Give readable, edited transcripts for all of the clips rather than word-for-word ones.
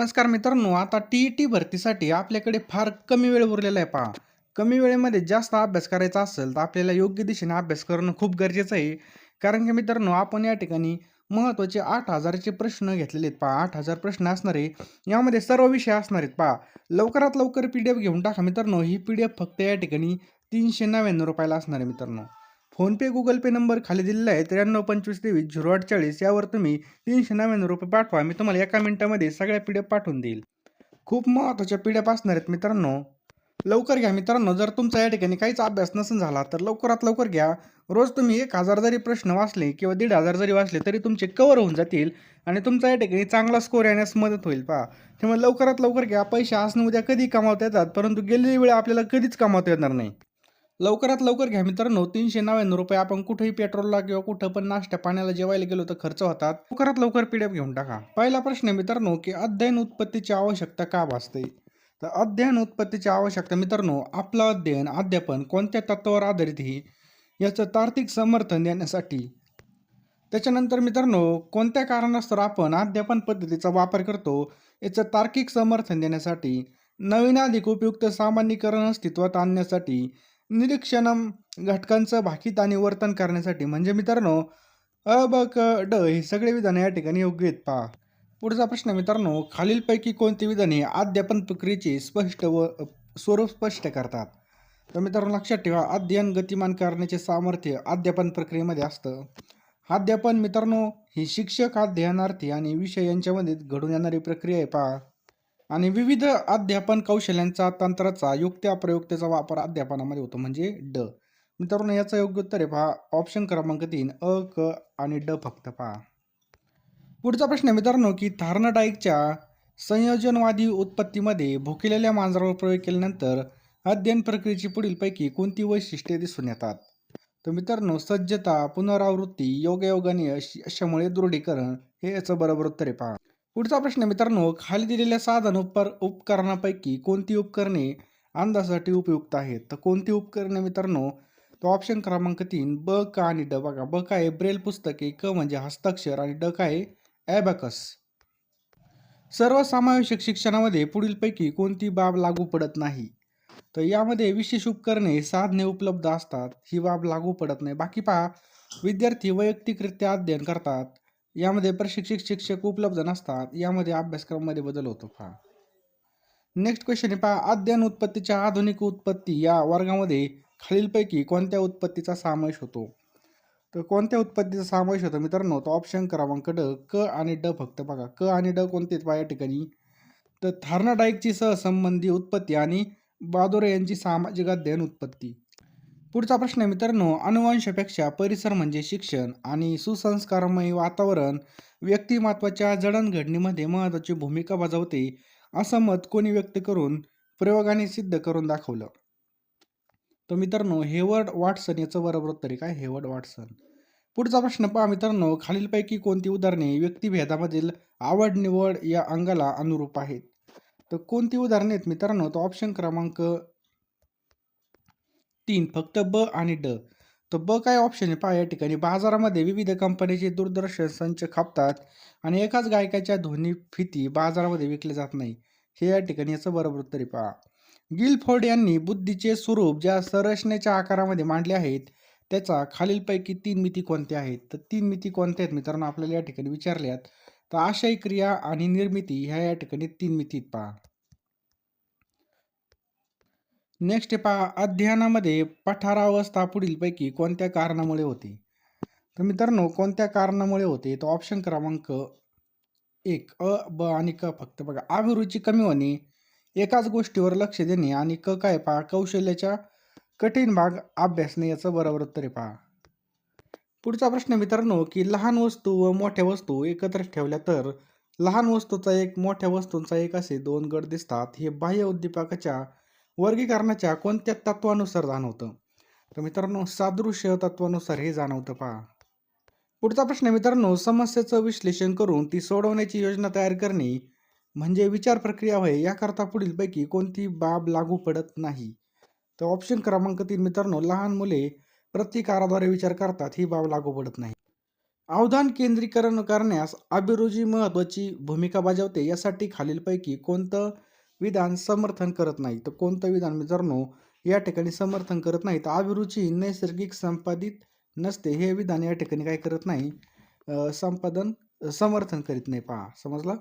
नमस्कार मित्रांनो, आता टी-ई-टी भरतीसाठी आपल्याकडे फार कमी वेळ उरलेला आहे पहा. कमी वेळेमध्ये जास्त अभ्यास करायचा असेल तर आपल्याला योग्य दिशेने अभ्यास करणं खूप गरजेचं आहे. कारण की मित्रांनो आपण या ठिकाणी महत्त्वाचे 8,000 चे प्रश्न घेतलेले आहेत पहा. 8,000 प्रश्न असणार आहे. यामध्ये सर्व विषय असणार आहेत पहा. लवकरात लवकर पी-डी-एफ घेऊन टाका मित्रांनो. ही पी-डी-एफ फक्त या ठिकाणी ₹399 ला असणार आहे मित्रांनो. फोनपे, गुगल पे नंबर खाली दिलेला आहे 9325230840 यावर तुम्ही ₹399 पाठवा. मी तुम्हाला एका मिनिटामध्ये सगळ्या पी-डी-एफ पाठवून देईल. खूप महत्त्वाच्या पी-डी-एफ असणार आहेत मित्रांनो. लवकर घ्या मित्रांनो. जर तुमचा या ठिकाणी काहीच अभ्यास नसेल झाला तर लवकरात लवकर घ्या. रोज तुम्ही 1000 जरी प्रश्न वाचले किंवा 1500 जरी वाचले तरी तुमचे कव्हर होऊन जातील आणि तुमचा या ठिकाणी चांगला स्कोर येण्यास मदत होईल पहा. त्यामुळे लवकरात लवकर घ्या. पैसे आज न उद्या कधी कमावता येतात, परंतु गेलेली वेळ आपल्याला कधीच कमावता येणार नाही. लवकरात लवकर घ्या मित्रांनो. ₹399 आपण कुठेही पेट्रोलला किंवा कुठं पण नाश्ता पाण्याला जेवायला गेलो तर खर्च होतात. लवकरात लवकर पी-डी-एफ घेऊन टाका. पहिला प्रश्न आहे मित्रांनो की अध्ययन उत्पत्तीची आवश्यकता का भासते? तर अध्ययन उत्पत्तीची आवश्यकता मित्रांनो, आपलं अध्ययन अध्यापन कोणत्या तत्वावर आधारित आहे याचं तार्किक समर्थन देण्यासाठी. त्याच्यानंतर मित्रांनो, कोणत्या कारणास्तव आपण अध्यापन पद्धतीचा वापर करतो याचं तार्किक समर्थन देण्यासाठी. नवीन अधिक उपयुक्त सामान्यीकरण अस्तित्वात आणण्यासाठी. निरीक्षण घटकांचं भाकीत आणि वर्तन करण्यासाठी. म्हणजे मित्रांनो अ, ब, क, ड हे सगळे विधाने या ठिकाणी योग्य आहेत पहा. पुढचा प्रश्न मित्रांनो, खालीलपैकी कोणती विधाने अध्यापन प्रक्रियेचे स्पष्ट व स्वरूप स्पष्ट करतात? तर मित्रांनो लक्षात ठेवा, अध्ययन गतिमान करण्याचे सामर्थ्य अध्यापन प्रक्रियेमध्ये असतं. अध्यापन मित्रांनो ही शिक्षक, अध्ययनार्थी आणि विषय यांच्यामध्ये घडून येणारी प्रक्रिया आहे पहा. आणि विविध अध्यापन कौशल्यांचा, तंत्राचा युक्त्या-प्रयुक्तीचा वापर अध्यापनामध्ये होतो म्हणजे ड. मित्रांनो याचं योग्य उत्तर आहे पहा ऑप्शन क्रमांक 3 अ, क आणि ड फक्त पहा. पुढचा प्रश्न आहे मित्रांनो की थार्नडाईकच्या संयोजनवादी उत्पत्तीमध्ये भुकेलेल्या मांजरावर प्रयोग केल्यानंतर अध्ययन प्रक्रियेची पुढीलपैकी कोणती वैशिष्ट्ये दिसून येतात? तर मित्रांनो सज्जता, पुनरावृत्ती, योगायोगाने अशामुळे दृढीकरण हे याचं बरोबर उत्तर आहे पहा. पुढचा प्रश्न मित्रांनो, खाली दिलेल्या साधन उपकरणापैकी कोणती उपकरणे अंदाजासाठी उपयुक्त आहेत? तर कोणती उपकरणे मित्रांनो, तो ऑप्शन क्रमांक 3 ब, क आणि ड. बघा, ब काय ब्रेल पुस्तके, क म्हणजे हस्ताक्षर आणि ड काय ॲबॅकस. सर्वसमावेशक शिक्षणामध्ये पुढीलपैकी कोणती बाब लागू पडत नाही? तर यामध्ये विशेष उपकरणे, साधने उपलब्ध असतात, ही बाब लागू पडत नाही. बाकी पहा, विद्यार्थी वैयक्तिकरित्या अध्ययन करतात, यामध्ये प्रशिक्षक शिक्षक उपलब्ध नसतात, यामध्ये अभ्यासक्रमामध्ये बदल होतो पहा. नेक्स्ट क्वेश्चन आहे पहा, अध्ययन उत्पत्तीच्या आधुनिक उत्पत्ती या वर्गामध्ये खालीलपैकी कोणत्या उत्पत्तीचा समावेश होतो? तर कोणत्या उत्पत्तीचा समावेश होतो मित्रांनो, तो ऑप्शन क्रमांक ड, क आणि ड फक्त. बघा, क आणि ड कोणते आहेत पहा या ठिकाणी. तर थार्नडाईकची सहसंबंधी उत्पत्ती आणि बादोरे यांची सामाजिक अध्ययन उत्पत्ती. पुढचा प्रश्न आहे मित्रांनो, अनुवंशापेक्षा परिसर म्हणजे शिक्षण आणि सुसंस्कारमय वातावरण व्यक्तिमत्वाच्या जडणघडणीमध्ये महत्त्वाची भूमिका बजावते असं मत कोणी व्यक्त करून प्रयोगाने सिद्ध करून दाखवलं? तर मित्रांनो हेवर्ड वॉटसन याचं बरोबर उत्तर आहे काय हेवर्ड वॉटसन. पुढचा प्रश्न पहा मित्रांनो, खालीलपैकी कोणती उदाहरणे व्यक्तिभेदामधील आवड निवड या अंगाला अनुरूप आहेत? तर कोणती उदाहरणे आहेत मित्रांनो, तो ऑप्शन क्रमांक 3 फक्त ब आणि ड. तर ब काय ऑप्शन आहे पहा या ठिकाणी, बाजारामध्ये विविध कंपन्यांचे दूरदर्शन संच खपतात आणि एकाच गायकाच्या ध्वनी फिती बाजारामध्ये विकले जात नाही. हे या ठिकाणी याचं बरोबर उत्तर आहे पहा. गिलफोर्ड यांनी बुद्धीचे स्वरूप ज्या संरचनेच्या आकारामध्ये मांडले आहेत त्याचा खालीलपैकी 3 मिती कोणत्या आहेत? तर 3 मिती कोणत्या आहेत मित्रांनो आपल्याला या ठिकाणी विचारल्यात. तर आशय क्रिया आणि निर्मिती ह्या या ठिकाणी 3 मिती आहेत पहा. नेक्स्ट पहा, अध्ययनामध्ये पठारावस्था पुढीलपैकी कोणत्या कारणामुळे होते? तर मित्रांनो कोणत्या कारणामुळे होते? तो ऑप्शन क्रमांक 1 अ, ब आणि क फक्त. बघा, अभिरुची कमी होणे, एकाच गोष्टीवर लक्ष देणे आणि क काय पहा कौशल्याच्या कठीण भाग अभ्यासणे याचं बरोबर उत्तर आहे पहा. पुढचा प्रश्न मित्रांनो की लहान वस्तू व मोठ्या वस्तू एकत्र ठेवल्या तर लहान वस्तूचा एक, मोठ्या वस्तूंचा एक असे 2 गट दिसतात. हे बाह्य उद्दीपकाच्या वर्गीकरणाच्या कोणत्या तत्वानुसार जाणवतं? तर मित्रांनो सादृश्य तत्वानुसार हे जाणवतं पहा. पुढचा प्रश्न मित्रांनो, समस्येचं विश्लेषण करून ती सोडवण्याची योजना तयार करणे म्हणजे विचार प्रक्रिया होय. याकरता पुढीलपैकी कोणती बाब लागू पडत नाही? तर ऑप्शन क्रमांक 3 मित्रांनो, लहान मुले प्रतिकाराद्वारे विचार करतात, ही बाब लागू पडत नाही. अवधान केंद्रीकरण करण्यास अभिरुची महत्त्वाची भूमिका बजावते. यासाठी खालीलपैकी कोणतं विधान समर्थन करत नाही? तर कोणतं विधान मित्रांनो या ठिकाणी समर्थन करत नाही? तर अभिरुची नैसर्गिक संपादित नसते. हे विधान या ठिकाणी काय करत नाही? संपादन समर्थन करीत नाही. पहा, समजलं?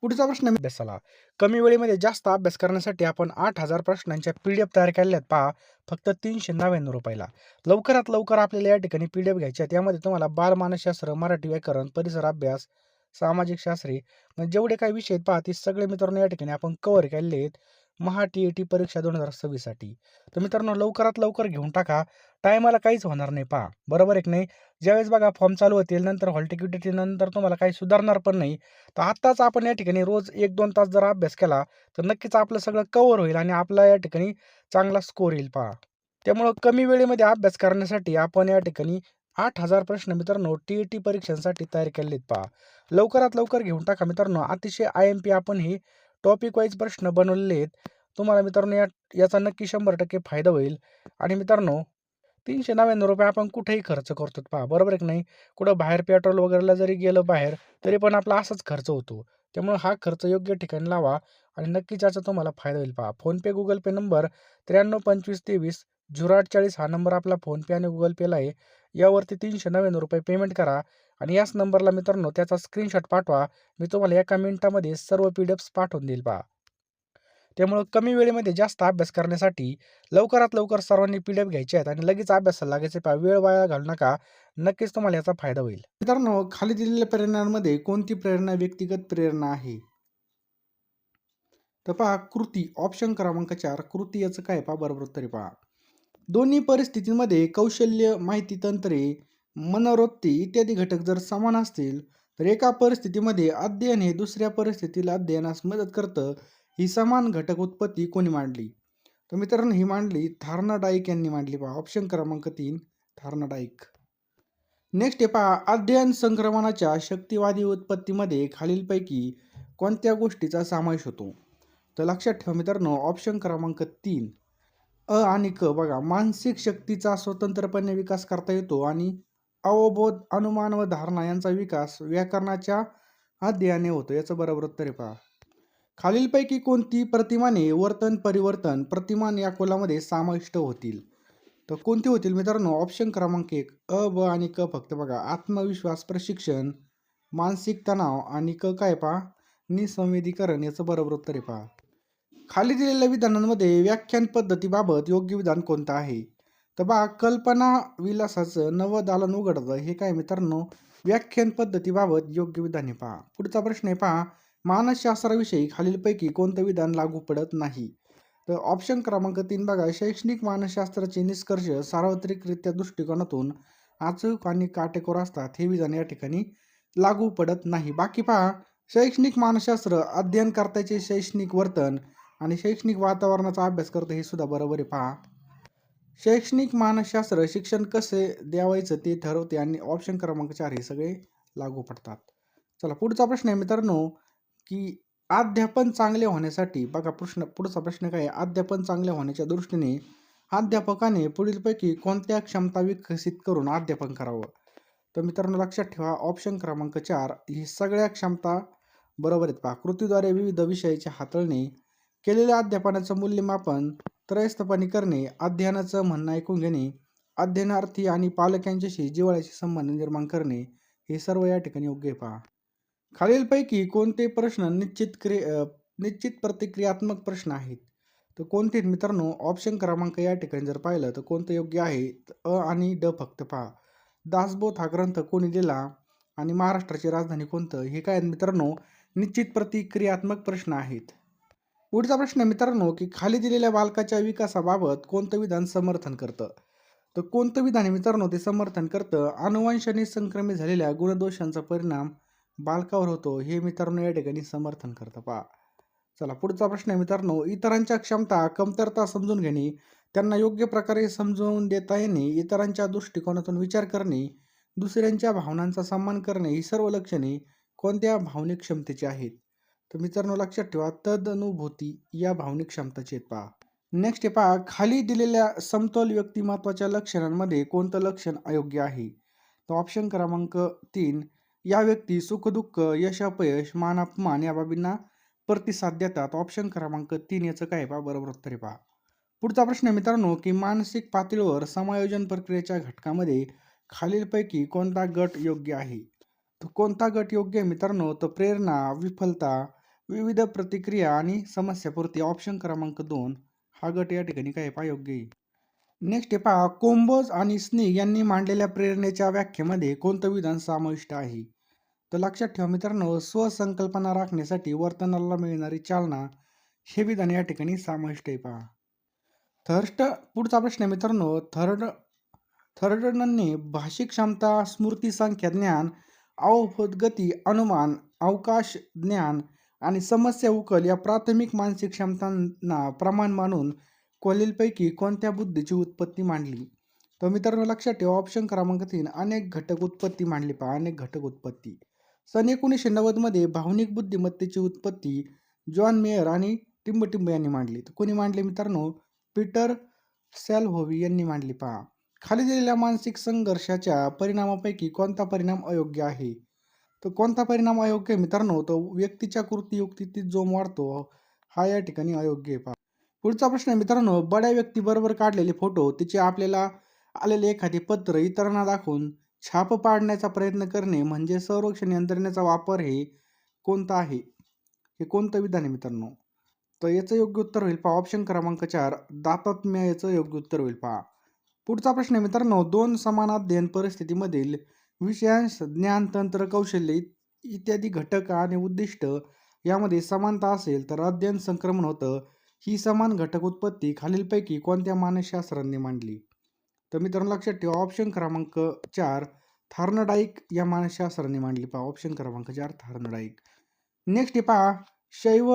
पुढचा प्रश्न अभ्यासाला कमी वेळेमध्ये जास्त अभ्यास करण्यासाठी आपण 8,000 प्रश्नांच्या PDF तयार केलेल्या आहेत. पहा, फक्त ₹399 लवकरात लवकर आपल्याला या ठिकाणी PDF घ्यायच्या आहेत. यामध्ये तुम्हाला बालमानसशास्त्र, मराठी व्याकरण, परिसर अभ्यास, सामाजिक शास्त्रे म्हणजे जेवढे काही विषय आहेत पहा, ते सगळे मित्रांनो या ठिकाणी आपण कव्हर केलेले आहेत महा TET परीक्षा 2026 साठी. तर मित्रांनो लवकरात लवकर घेऊन टाका. टायमाला काहीच होणार नाही. पहा, बरोबर आहे की नाही? ज्यावेळेस बघा फॉर्म चालू होतील, नंतर हॉल तिकीट नंतर तुम्हाला काही सुधारणार पण नाही. तर आत्ताच आपण या ठिकाणी रोज 1-2 तास जर अभ्यास केला, तर नक्कीच आपलं सगळं कव्हर होईल आणि आपला या ठिकाणी चांगला स्कोर येईल. पहा, त्यामुळं कमी वेळेमध्ये अभ्यास करण्यासाठी आपण या ठिकाणी 8,000 प्रश्न मित्रांनो TET परीक्षांसाठी तयार केलेले आहेत. पहा, लवकरात लवकर घेऊन टाका मित्रांनो. अतिशय IMP आपण हे टॉपिक वाईज प्रश्न बनवलेले आहेत. तुम्हाला मित्रांनो याचा नक्की 100% फायदा होईल. आणि मित्रांनो ₹399 आपण कुठेही खर्च करतो. पहा, बरोबर आहे की नाही? कुठं बाहेर पेट्रोल वगैरेला जरी गेलं बाहेर, तरी पण आपला असाच खर्च होतो. त्यामुळे हा खर्च योग्य ठिकाणी लावा आणि नक्कीच याचा तुम्हाला फायदा होईल. पहा, फोनपे, गुगल पे नंबर 932523 हा नंबर आपला फोनपे आणि गुगल पेला आहे. यावरती ₹399 पेमेंट करा आणि याच नंबरला मित्रांनो त्याचा स्क्रीनशॉट पाठवा. मी तुम्हाला एका मिनिटामध्ये सर्व PDFs पाठवून देईल. पहा, त्यामुळं कमी वेळेमध्ये जास्त अभ्यास करण्यासाठी लवकरात लवकर सर्वांनी PDF घ्यायचे आहेत आणि लगेच अभ्यासाला लागायचे. पहा, वेळ वाया घालू नका. नक्कीच तुम्हाला याचा फायदा होईल. मित्रांनो, खाली दिलेल्या प्रेरणांमध्ये कोणती प्रेरणा व्यक्तिगत प्रेरणा आहे? तर पहा, कृती ऑप्शन क्रमांक 4 कृती याचं काय पहा, बरोबर उत्तर आहे. पहा, दोन्ही परिस्थितींमध्ये कौशल्य, माहिती तंत्रे, मनोवृत्ती इत्यादी घटक जर समान असतील, तर एका परिस्थितीमध्ये अध्ययन हे दुसऱ्या परिस्थितीला अध्ययनास मदत करतं. ही समान घटक उत्पत्ती कोणी मांडली? तर मित्रांनो ही मांडली थार्नडाईक यांनी मांडली. पहा, ऑप्शन क्रमांक 3 थार्नडाईक. नेक्स्ट आहे पहा, अध्ययन संक्रमणाच्या शक्तिवादी उत्पत्तीमध्ये खालीलपैकी कोणत्या गोष्टीचा समावेश होतो? तर लक्षात ठेवा मित्रांनो, ऑप्शन क्रमांक 3 आणि क बघा, मानसिक शक्तीचा स्वतंत्रपणे विकास करता येतो आणि अवबोध, अनुमान व धारणा यांचा विकास व्याकरणाच्या अध्ययनाने होतो. याचं बरोबर उत्तर आहे. पहा, खालीलपैकी कोणती प्रतिमाने वर्तन परिवर्तन प्रतिमान या कोलामध्ये समाविष्ट होतील? तर कोणती होतील मित्रांनो? ऑप्शन क्रमांक 1 अ, ब आणि क फक्त. बघा, आत्मविश्वास प्रशिक्षण, मानसिक तणाव आणि क काय पहा, निसंवेदीकरण. याचं बरोबर उत्तर आहे. पहा, खाली दिलेल्या विधानांमध्ये व्याख्यान पद्धतीबाबत योग्य विधान कोणतं आहे? तर पहा, कल्पना विलासाचं नवं दालन उघडतं. हे काय मित्रांनो? व्याख्यान पद्धतीबाबत योग्य विधान आहे. पहा, पुढचा प्रश्न आहे. पहा, मानसशास्त्राविषयी खालीलपैकी कोणतं विधान लागू पडत नाही? तर ऑप्शन क्रमांक 3 बघा, शैक्षणिक मानसशास्त्राचे निष्कर्ष सार्वत्रिकरित्या दृष्टिकोनातून अचूक आणि काटेकोर असतात. हे विधान या ठिकाणी लागू पडत नाही. बाकी पहा, शैक्षणिक मानसशास्त्र अध्ययन करताचे शैक्षणिक वर्तन आणि शैक्षणिक वातावरणाचा अभ्यास करतं. हे सुद्धा बरोबर आहे. पहा, शैक्षणिक मानसशास्त्र शिक्षण कसे द्यावायचं ते ठरवते आणि ऑप्शन क्रमांक 4 हे सगळे लागू पडतात. चला, पुढचा प्रश्न आहे मित्रांनो, की अध्यापन चांगले होण्यासाठी बघा, पुढचा प्रश्न काय आहे? अध्यापन चांगले होण्याच्या दृष्टीने अध्यापकाने पुढीलपैकी कोणत्या क्षमता विकसित करून अध्यापन करावं? तर मित्रांनो लक्षात ठेवा, ऑप्शन क्रमांक 4 ही सगळ्या क्षमता बरोबर आहेत. पहा, कृतीद्वारे विविध विषयाचे हाताळणे, केलेल्या अध्यापनाचं मूल्यमापन, त्रयस्थपणे करणे, अध्ययनाचं म्हणणं ऐकून घेणे, अध्ययनार्थी आणि पालकांच्याशी जिव्हाळ्याचे संबंध निर्माण करणे, हे सर्व या ठिकाणी योग्य आहे. पहा, खालीलपैकी कोणते प्रश्न निश्चित प्रतिक्रियात्मक प्रश्न आहेत? तर कोणते मित्रांनो? ऑप्शन क्रमांक या ठिकाणी जर पाहिलं तर कोणतं योग्य आहे? अ आणि ड फक्त. पहा, दासबोध हा ग्रंथ कोणी दिला आणि महाराष्ट्राची राजधानी कोणतं? हे काय मित्रांनो? निश्चित प्रतिक्रियात्मक प्रश्न आहेत. पुढचा प्रश्न आहे मित्रांनो, की खाली दिलेल्या बालकाच्या विकासाबाबत कोणतं विधान समर्थन करतं? तर कोणतं विधान आहे मित्रांनो ते समर्थन करतं? अनुवंशाने संक्रमित झालेल्या गुणदोषांचा परिणाम बालकावर होतो. हे मित्रांनो या ठिकाणी समर्थन करतं. पहा, चला, पुढचा प्रश्न आहे मित्रांनो, इतरांच्या क्षमता कमतरता समजून घेणे, त्यांना योग्य प्रकारे समजावून देता येणे, इतरांच्या दृष्टिकोनातून विचार करणे, दुसऱ्यांच्या भावनांचा सन्मान करणे, ही सर्व लक्षणे कोणत्या भावनिक क्षमतेची आहेत? तर मित्रांनो लक्षात ठेवा, तदनुभूती या भावनिक क्षमताची आहेत. पहा, नेक्स्ट आहे. पहा, खाली दिलेल्या समतोल व्यक्तिमत्वाच्या लक्षणांमध्ये कोणतं लक्षण अयोग्य आहे? तर ऑप्शन क्रमांक 3, या व्यक्ती सुख-दुःख, यश-अपयश, मान-अपमान या बाबींना प्रतिसाद देतात. ऑप्शन क्रमांक 3 याचं काय आहे पहा, बरोबर उत्तर आहे पहा. पुढचा प्रश्न आहे मित्रांनो, की मानसिक पातळीवर समायोजन प्रक्रियेच्या घटकामध्ये खालीलपैकी कोणता गट योग्य आहे? तर कोणता गट योग्य आहे मित्रांनो? तर प्रेरणा, विफलता, विविध प्रतिक्रिया आणि समस्यापूर्ती. ऑप्शन क्रमांक 2 हा गट या ठिकाणी काय आहे पहा, योग्य आहे. नेक्स्ट आहे पहा, कोम्बोज आणि स्निग यांनी मांडलेल्या प्रेरणेच्या व्याख्येमध्ये कोणतं विधान समाविष्ट आहे? तर लक्षात ठेवा मित्रांनो, स्वसंकल्पना राखण्यासाठी वर्तनाला मिळणारी चालना हे विधान या ठिकाणी समाविष्ट आहे पहा. पुढचा प्रश्न आहे मित्रांनो, थर्डनने भाषिक क्षमता, स्मृती, संख्या, ज्ञान, अवबोध, गती, अनुमान, अवकाश ज्ञान आणि समस्या उकल या प्राथमिक मानसिक क्षमतांना प्रमाण मानून खालीलपैकी कोणत्या बुद्धीची उत्पत्ती मांडली? तर मित्रांनो लक्षात ठेवा, ऑप्शन क्रमांक 3 अनेक घटक उत्पत्ती मांडली पहा, अनेक घटक उत्पत्ती. सन 1990 मध्ये भावनिक बुद्धिमत्तेची उत्पत्ती जॉन मेयर आणि टिंबटिंब यांनी मांडली. तर कोणी मांडली मित्रांनो? पीटर सॅलव्होवी यांनी मांडली पहा. खाली दिलेल्या मानसिक संघर्षाच्या परिणामापैकी कोणता परिणाम अयोग्य आहे? तर कोणता परिणाम अयोग्य आहे मित्रांनो? तो व्यक्तीच्या कृती-युक्तीत जोम वाढतो, हा या ठिकाणी अयोग्य आहे पहा. पुढचा प्रश्न आहे मित्रांनो, बड्या व्यक्तीबरोबर काढलेले फोटो, तिचे आपल्याला आलेले एखादे पत्र इतरांना दाखवून छाप पाडण्याचा प्रयत्न करणे म्हणजे संरक्षण यंत्रणेचा वापर, हे कोणतं आहे? हे कोणतं विधान आहे मित्रांनो? तर याचं योग्य उत्तर होईल पहा, ऑप्शन क्रमांक 4 दातत्म्य याचं योग्य उत्तर होईल पहा. पुढचा प्रश्न आहे मित्रांनो, 2 समान अध्ययन परिस्थितीमधील विषयांश, ज्ञान, तंत्र, कौशल्य इत्यादी घटक आणि उद्दिष्ट यामध्ये समानता असेल तर अध्ययन संक्रमण होतं. ही समान घटक उत्पत्ती खालीलपैकी कोणत्या मानसशास्त्रांनी मांडली? तर मित्रांनो लक्षात ठेवा, ऑप्शन क्रमांक 4 थॉर्नडाईक या मानसशास्त्रांनी मांडली पहा, ऑप्शन क्रमांक 4 थॉर्नडाईक. नेक्स्ट आहे पहा, शैव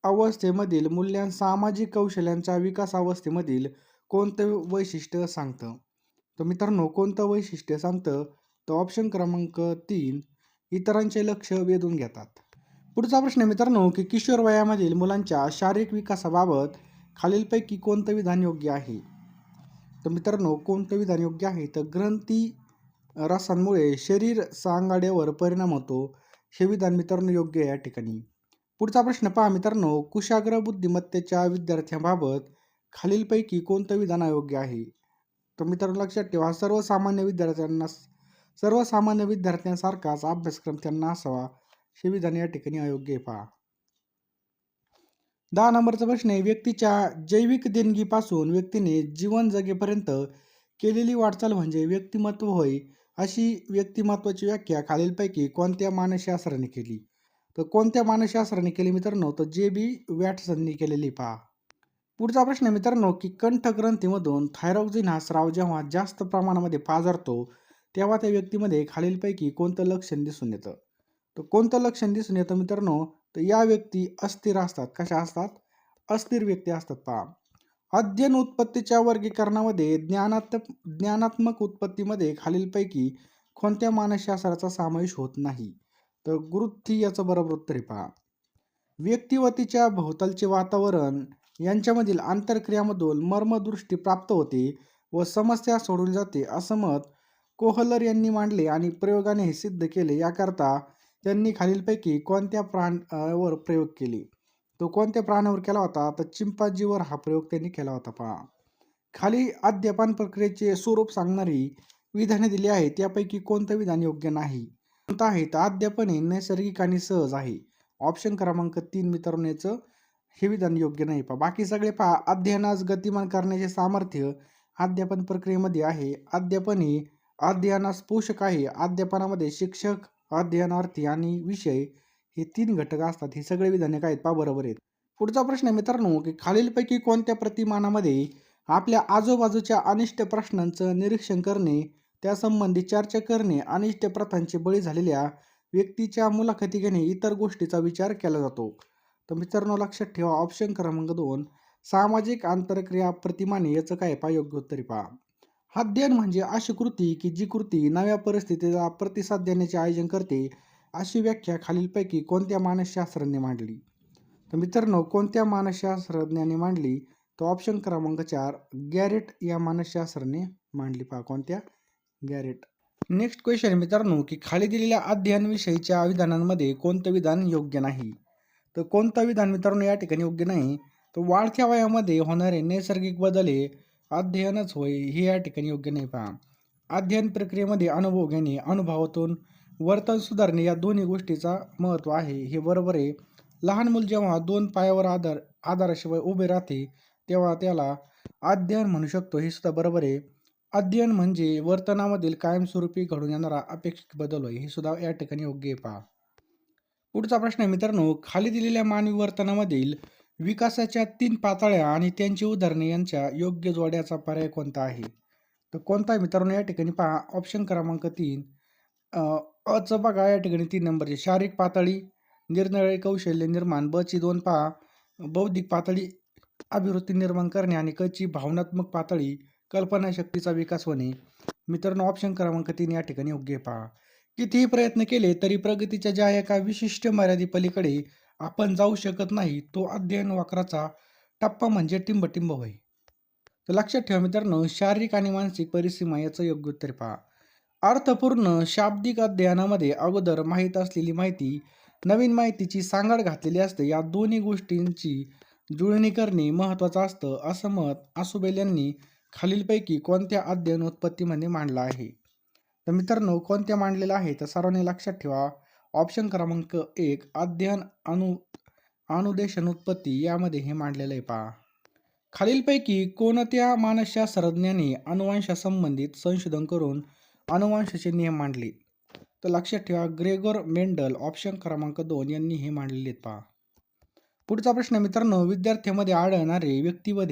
अवस्थेमधील मूल्यांकन सामाजिक कौशल्यांच्या विकास अवस्थेमधील कोणतं वैशिष्ट्य सांगतं? तर मित्रांनो कोणतं वैशिष्ट्य सांगतं? तर ऑप्शन क्रमांक 3 इतरांचे लक्ष वेधून घेतात. पुढचा प्रश्न आहे मित्रांनो, की किशोर वयामधील मुलांच्या शारीरिक विकासाबाबत खालीलपैकी कोणतं विधान योग्य आहे? तर मित्रांनो कोणतं विधान योग्य आहे? तर ग्रंथी रसांमुळे शरीर सांगाड्यावर परिणाम होतो, हे विधान मित्रांनो योग्य आहे या ठिकाणी. पुढचा प्रश्न पहा मित्रांनो, कुशाग्र बुद्धिमत्तेच्या विद्यार्थ्यांबाबत खालीलपैकी कोणतं विधान अयोग्य आहे? तर मित्रांनो लक्षात ठेवा, सर्वसामान्य विद्यार्थ्यांसारखाच अभ्यासक्रम त्यांना असावा, हे विधान या ठिकाणी अयोग्य आहे पहा. 10 नंबरचा प्रश्न आहे, व्यक्तीच्या जैविक देणगीपासून व्यक्तीने जीवन जगेपर्यंत केलेली वाटचाल म्हणजे व्यक्तिमत्व होय, अशी व्यक्तिमत्वाची व्याख्या खालीलपैकी कोणत्या मानसशास्त्राने केली? तर कोणत्या मानसशास्त्राने केली मित्रांनो? तर जे.बी. वॅटसननी केलेली पहा. पुढचा प्रश्न आहे मित्रांनो, की कंठग्रंथीमधून थायरॉक्सिन हा स्राव जेव्हा जास्त प्रमाणामध्ये पाझरतो, तेव्हा त्या व्यक्तीमध्ये खालीलपैकी कोणतं लक्षण दिसून येतं? तर कोणतं लक्षण दिसून येतं मित्रांनो? तर या व्यक्ती अस्थिर असतात. कशा असतात? अस्थिर व्यक्ती असतात पहा. अध्ययन उत्पत्तीच्या वर्गीकरणामध्ये ज्ञानात्मक उत्पत्तीमध्ये खालीलपैकी कोणत्या मानसशास्त्राचा समावेश होत नाही? तर गुरुत्थी याचं बरोबर उत्तर आहे पहा. व्यक्ती व तिच्या भोवतालचे वातावरण यांच्यामधील आंतरक्रियामधून मर्मदृष्टी प्राप्त होते व समस्या सोडवली जाते, असं मत कोहलर यांनी मांडले आणि प्रयोगाने हे सिद्ध केले. याकरता त्यांनी खालीलपैकी कोणत्या प्राण्यावर प्रयोग केले? तो कोणत्या प्राण्यावर केला होता? तर चिंपांजीवर हा प्रयोग त्यांनी केला होता पहा. खाली अध्यापन प्रक्रियेचे स्वरूप सांगणारी विधाने दिली आहेत, त्यापैकी कोणतं विधान योग्य नाही? कोणतं आहे? तर अध्यापन हे नैसर्गिक आणि सहज आहे. ऑप्शन क्रमांक 3 मित्रांनो याचं हे विधान योग्य नाही पहा. बाकी सगळे पहा, अध्ययनास गतिमान करण्याचे सामर्थ्य अध्यापन प्रक्रियेमध्ये आहे. अध्यापन हे अध्ययनास पोषक आहे. अध्यापनामध्ये शिक्षक, अध्ययनार्थी आणि विषय हे 3 घटक असतात. ही सगळे विधाने काय आहेत पहा, बरोबर आहेत. पुढचा प्रश्न आहे मित्रांनो, की खालीलपैकी कोणत्या प्रतिमानामध्ये आपल्या आजूबाजूच्या अनिष्ट प्रश्नांचं निरीक्षण करणे, त्यासंबंधी चर्चा करणे, अनिष्ट प्रथांचे बळी झालेल्या व्यक्तीच्या मुलाखती घेणे, इतर गोष्टीचा विचार केला जातो? तर मित्रांनो लक्षात ठेवा, ऑप्शन क्रमांक 2 सामाजिक आंतरक्रिया प्रतिमाने याचं काय पहा, योग्य उत्तर पहा. अध्ययन म्हणजे अशी कृती की जी कृती नव्या परिस्थितीला प्रतिसाद देण्याचे आयोजन करते, अशी व्याख्या खालीलपैकी कोणत्या मानसशास्त्राने मांडली? तर मित्रांनो कोणत्या मानसशास्त्रज्ञाने मांडली? तर ऑप्शन क्रमांक 4 गॅरेट या मानसशास्त्राने मांडली पहा. कोणत्या? गॅरेट. नेक्स्ट क्वेश्चन मित्रांनो, की खाली दिलेल्या अध्ययन विषयीच्या विधानांमध्ये कोणतं विधान योग्य नाही? तर कोणतं विधान मित्रांनो या ठिकाणी योग्य नाही? तर वाढत्या वयामध्ये होणारे नैसर्गिक बदल हे अध्ययनच होय, हे या ठिकाणी योग्य नाही पहा. अध्ययन प्रक्रियेमध्ये अनुभव घेणे, अनुभवातून वर्तन सुधारणे या दोन्ही गोष्टीचा महत्त्व आहे, हे बरोबर आहे. लहान मूल जेव्हा दोन पायावर आधाराशिवाय उभे राहते, तेव्हा त्याला अध्ययन म्हणू शकतो, हे सुद्धा बरोबर आहे. अध्ययन म्हणजे वर्तनामधील कायमस्वरूपी घडून येणारा अपेक्षित बदल होय, हे सुद्धा या ठिकाणी योग्य आहे पहा. पुढचा प्रश्न आहे मित्रांनो, खाली दिलेल्या मानवी वर्तनामधील विकासाच्या 3 पातळ्या आणि त्यांची उदाहरणे यांच्या योग्य जोड्याचा पर्याय कोणता आहे? तर कोणता आहे मित्रांनो या ठिकाणी पहा. ऑप्शन क्रमांक 3 अचं बघा या ठिकाणी 3 नंबरची शारीरिक पातळी, निरनिराळे कौशल्य निर्माण. बची 2 पहा बौद्धिक पातळी, अभिवृत्ती निर्माण करणे आणि कची भावनात्मक पातळी, कल्पनाशक्तीचा विकास होणे. मित्रांनो ऑप्शन क्रमांक 3 या ठिकाणी योग्य आहे पहा. कितीही प्रयत्न केले तरी प्रगतीच्या ज्या एका विशिष्ट मर्यादेपलीकडे आपण जाऊ शकत नाही, तो अध्ययन वक्राचा टप्पा म्हणजे टिंबटिंब होय. तर लक्षात ठेवा मित्रांनो, शारीरिक आणि मानसिक परिसीमा याचं योग्य उत्तर पहा. अर्थपूर्ण शाब्दिक अध्ययनामध्ये अगोदर माहीत असलेली माहिती नवीन माहितीची सांगड घातलेली असते. या दोन्ही गोष्टींची जुळणी करणे महत्त्वाचं असतं, असं मत आसुबेल यांनी खालीलपैकी कोणत्या अध्ययन उत्पत्तीमध्ये मांडलं आहे? तर मित्रांनो कोणत्या मांडलेलं आहे? तर सर्वांनी लक्षात ठेवा. ऑप्शन क्रमांक 1 अध्ययन अनुदेशन उत्पत्ती यामध्ये हे मांडलेलं आहे पहा. खालीलपैकी कोणत्या मानसशास्त्रज्ञाने अनुवंशासंबंधित संशोधन करून अनुवंशाचे नियम मांडले? तर लक्षात ठेवा ग्रेगोर मेंडल ऑप्शन क्रमांक 2 यांनी हे मांडलेले आहेत पहा. पुढचा प्रश्न मित्रांनो, विद्यार्थ्यांमध्ये आढळणारे व्यक्तिभेद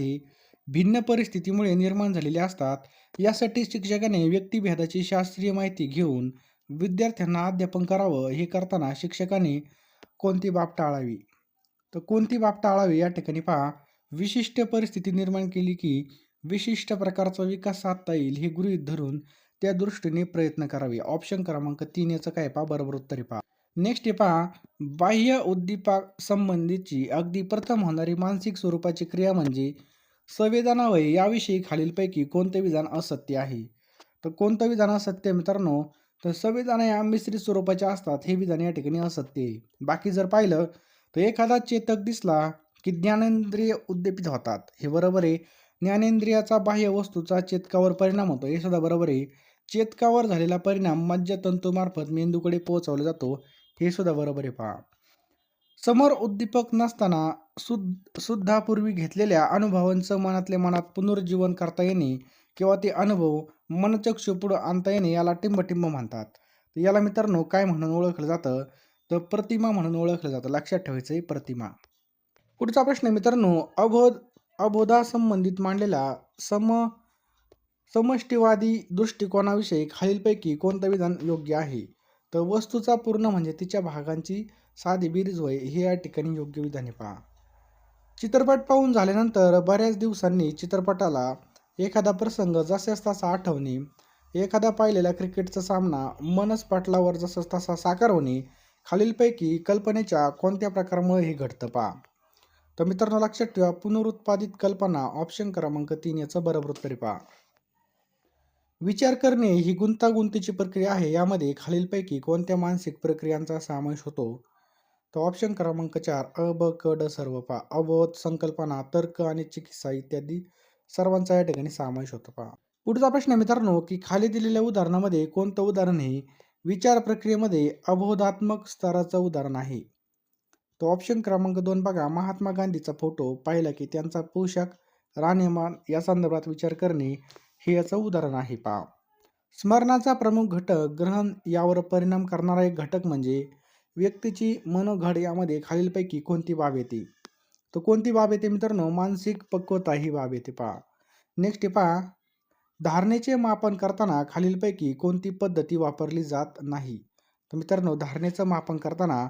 भिन्न परिस्थितीमुळे निर्माण झालेले असतात. यासाठी शिक्षकाने व्यक्तिभेदाची शास्त्रीय माहिती घेऊन विद्यार्थ्यांना अध्यापन करावं. हे करताना शिक्षकाने कोणती बाब टाळावी? तर कोणती बाब टाळावी या ठिकाणी पहा. विशिष्ट परिस्थिती निर्माण केली की विशिष्ट प्रकारचा विकास साधता येईल हे गृहीत धरून त्या दृष्टीने प्रयत्न करावे. ऑप्शन क्रमांक 3 याचं काय पहा बरोबर उत्तर आहे पहा. नेक्स्ट आहे पहा, बाह्य उद्दीपक संबंधीची अगदी प्रथम होणारी मानसिक स्वरूपाची क्रिया म्हणजे संवेदना होय. याविषयी खालीलपैकी कोणते विधान असत्य आहे? तर कोणतं विधान असत्य मित्रांनो? तर संवेदना या मिश्रित स्वरूपाच्या असतात, हे विधान या ठिकाणी असत्य आहे. बाकी जर पाहिलं तर एखादा चेतक दिसला की ज्ञानेंद्रिय उद्दीपित होतात, हे बरोबर आहे. ज्ञानेंद्रियाचा बाह्य वस्तूचा चेतकावर परिणाम होतो, हे सुद्धा बरोबर आहे. चेतकावर झालेला परिणाम मज्जातंतूमार्फत मेंदूकडे पोहोचवला जातो, हे सुद्धा बरोबर आहे पहा. समोर उद्दीपक नसताना सुद्धा पूर्वी घेतलेल्या अनुभवांचं मनातल्या मनात पुनरुज्जीवन करता येणे किंवा ते अनुभव मनचक्षुपुढं आणता येणे याला टिंबटिंब म्हणतात. तर याला मित्रांनो काय म्हणून ओळखलं जातं? तर प्रतिमा म्हणून ओळखलं जातं. लक्षात ठेवायचं आहे प्रतिमा. पुढचा प्रश्न मित्रांनो, अबोधासंबंधित मांडलेला समष्टीवादी दृष्टिकोनाविषयी खालीलपैकी कोणतं विधान योग्य आहे? तर वस्तूचा पूर्ण म्हणजे तिच्या भागांची साधी बेरीज होय, हे या ठिकाणी योग्य विधान आहे पहा. चित्रपट पाहून झाल्यानंतर बऱ्याच दिवसांनी चित्रपटाला एखादा प्रसंग जसास तसा आठवणे, एखादा पाहिलेला क्रिकेटचा सामना मनस्पटलावर जसास तसा साकार होणे, खालीलपैकी कल्पनेच्या कोणत्या प्रकारामुळे हे घडतं पहा. तर मित्रांनो लक्षात ठेवा पुनरुत्पादित कल्पना ऑप्शन क्रमांक 3 याचं बरोबर उत्तर आहे पहा. विचार करणे ही गुंतागुंतीची प्रक्रिया आहे. यामध्ये खालीलपैकी कोणत्या मानसिक प्रक्रियांचा समावेश होतो? तर ऑप्शन क्रमांक 4 अ, ब, क, ड सर्व पहा. अबोध, संकल्पना, तर्क आणि चिकित्सा इत्यादी सर्वांचा या ठिकाणी समावेश होतो पहा. पुढचा प्रश्न आहे मित्रांनो, की खाली दिलेल्या उदाहरणामध्ये कोणतं उदाहरण हे विचार प्रक्रियेमध्ये अबोधात्मक स्तराचं उदाहरण आहे? तो ऑप्शन क्रमांक 2 बघा. महात्मा गांधीचा फोटो पाहिला की त्यांचा पोशाख, राहणीमान या संदर्भात विचार करणे हे याचं उदाहरण आहे पहा. स्मरणाचा प्रमुख घटक ग्रहण यावर परिणाम करणारा एक घटक म्हणजे व्यक्तीची मनोघड. यामध्ये खालीलपैकी कोणती बाब येते? तर कोणती बाब येते मित्रांनो? मानसिक पक्वता ही बाब येते पहा. नेक्स्ट आहे पहा, धारणेचे मापन करताना खालीलपैकी कोणती पद्धती वापरली जात नाही? तर मित्रांनो धारणेचं मापन करताना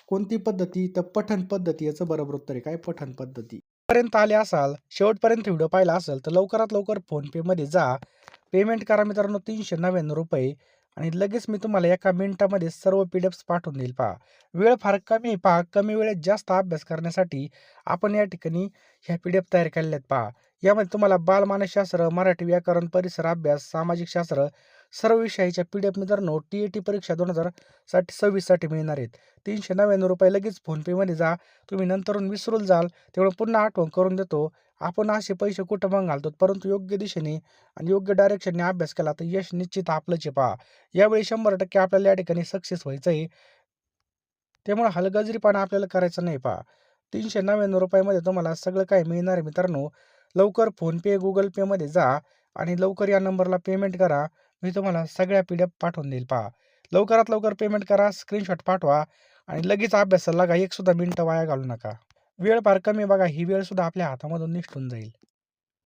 कोणती पद्धती? तर पठण पद्धती याचं बरोबर उत्तर आहे. काय पठण पद्धती. पर्यंत आले असाल, शेवटपर्यंत व्हिडिओ पाहिला असेल तर लवकरात लवकर फोनपेमध्ये जा, पेमेंट करा मित्रांनो ₹399 आणि लगेच मी तुम्हाला एका मिनिटामध्ये सर्व PDFs पाठवून देईल पहा. वेळ फार कमी आहे पहा. कमी वेळेत जास्त अभ्यास करण्यासाठी आपण या ठिकाणी ह्या PDF तयार केलेल्या आहेत पहा. यामध्ये तुम्हाला बालमानसशास्त्र, मराठी व्याकरण, परिसर अभ्यास, सामाजिक शास्त्र सर्व विषयाच्या PDF मित्रांनो TET परीक्षा 2026 साठी मिळणार आहेत. ₹399 लगेच फोनपेमध्ये जा. तुम्ही नंतरून विसरून जाल, तेवढं पुन्हा आठवण करून देतो. आपण असे पैसे कुठं पण घालतो, परंतु योग्य दिशेने आणि योग्य डायरेक्शनने अभ्यास केला तर यश निश्चित आपलंच आहे पहा. यावेळी 100% आपल्याला या ठिकाणी सक्सेस व्हायचं आहे. त्यामुळे हलगर्जीपणा आपल्याला करायचा नाही पहा. ₹399 मध्ये तुम्हाला सगळं काही मिळणार आहे मित्रांनो. लवकर फोनपे, Google पेमध्ये जा आणि लवकर या नंबरला पेमेंट करा. मी तुम्हाला सगळ्या PDF पाठवून देईल पहा. लवकरात लवकर पेमेंट करा, स्क्रीनशॉट पाठवा आणि लगेच अभ्यासाला लागा. एक सुद्धा मिनिटं वाया घालवू नका. वेळ फार कमी आहे बघा, ही वेळ सुद्धा आपल्या हातामधून निसटून जाईल.